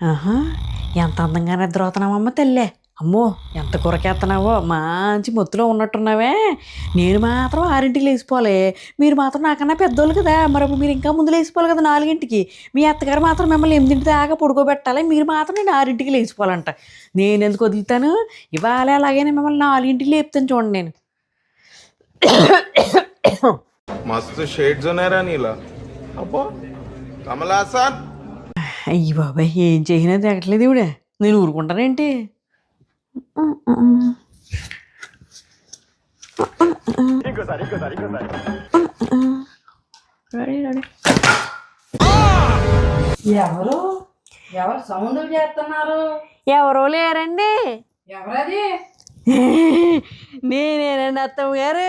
ఆహా! ఎంత అందంగా నిద్రపోతున్నావమ్మ తల్లే. అమ్మో! ఎంత కురకేత్తన్నావో మంచి మొత్తులో ఉన్నట్టున్నావే. నేను మాత్రం 6కి లేసిపోవాలి. మీరు మాత్రం నాకన్నా పెద్దోళ్ళు కదా! మరప్పుడు మీరు ఇంకా ముందు లేసిపోవాలి కదా 4కి. మీ అత్తగారు మాత్రం మిమ్మల్ని 8 దాకా పడుకోబెట్టాలి. మీరు మాత్రం నేను 6కి లేసిపోవాలంట. నేనెందుకు వదులుతాను? ఇవాళ ఎలాగైనా మిమ్మల్ని 4కి లేపుతాను చూడండి నేను. मस्त शेड्स ఉన్నాయరా నీలా అబ్బో కమల్ హాసన్ అయ్య బాబోయ్! ఏం చేసినా తెగట్లేదు ఈవిడ. నేను ఊరుకుంటానేంటి? Ready ready. ఎవరు ఎవరు సౌండ్ చేస్తున్నారు? ఎవరో లేరండి. ఎవరది? నేనేనండి అత్తమ్మ గారు.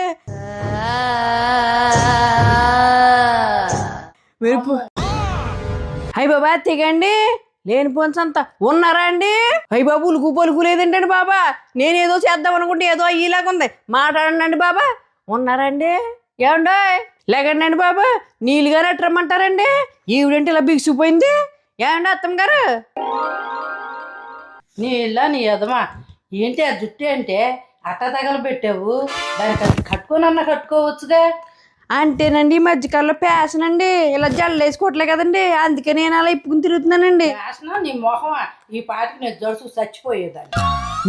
మెరుపు. అయ్య బాబా తెగండి లేనిపోని సంత ఉన్నారా అండి? అయ్య బాబు ఉలుకు పలుకు లేదంటండి బాబా. నేనేదో చేద్దాం అనుకుంటే ఏదో అయ్యేలాగుంది. మాట్లాడండి బాబా. ఉన్నారండి? ఏమండో లేకండి అండి బాబా. నీళ్ళు గారు ఎట్టరమ్మంటారండి? ఈవిడంటే ఇలా బిగుసిపోయింది. ఏమండి అత్తమ్మ గారు? నీళ్ళ నీ ఎదమా ఏంటి ఆ జుట్టు అంటే అట్ట తగలు పెట్టావు? దానికి అది కట్టుకోనన్నా కట్టుకోవచ్చుగా. అంటేనండి ఈ మధ్యకాలంలో ఫ్యాషన్ అండి. ఇలా జల్లేసుకోవట్లే కదండి. అందుకే నేను అలా ఇప్పుకుని తిరుగుతున్నానండి. ఫ్యాషనా నీ మొహమా? ఈ పాటికి నేను జడుసు చచ్చిపోయేదాన్ని.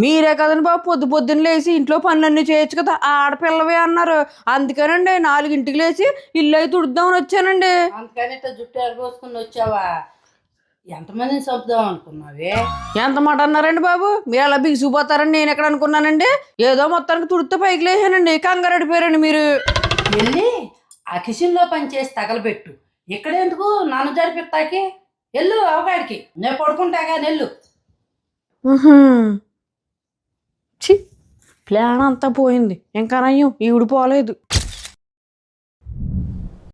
మీరే కదండి బాబు పొద్దున్న లేచి ఇంట్లో పనులన్నీ చేయొచ్చు కదా. ఆడపిల్లవే అన్నారు. అందుకేనండి 4కి లేచి ఇల్లు అయి తుడుద్దామని వచ్చానండి. అందుకని ఇట్ట జుట్టు ఎరగోసుకుని వచ్చావా? ఎంతమందిని చంపుదాం అనుకున్నావే? ఎంత మాట అన్నారండి బాబు. మీరు అలా బిగిసిపోతారని నేను ఎక్కడ అనుకున్నానండి. ఏదో మొత్తానికి తుడితే పైకి లేచానండి. కంగారు అడిపోయారండి మీరు. వెళ్ళి ఆ కిచెన్లో పనిచేసి తగలబెట్టు. ఇక్కడెందుకు నన్ను జరిపిస్తాకి? వెళ్ళు అవగాడికి. నేను పడుకుంటాగా నెల్లు. ఛీ! ప్లాన్ అంతా పోయింది. ఇంకా నయ్యం ఈవిడ పోలేదు.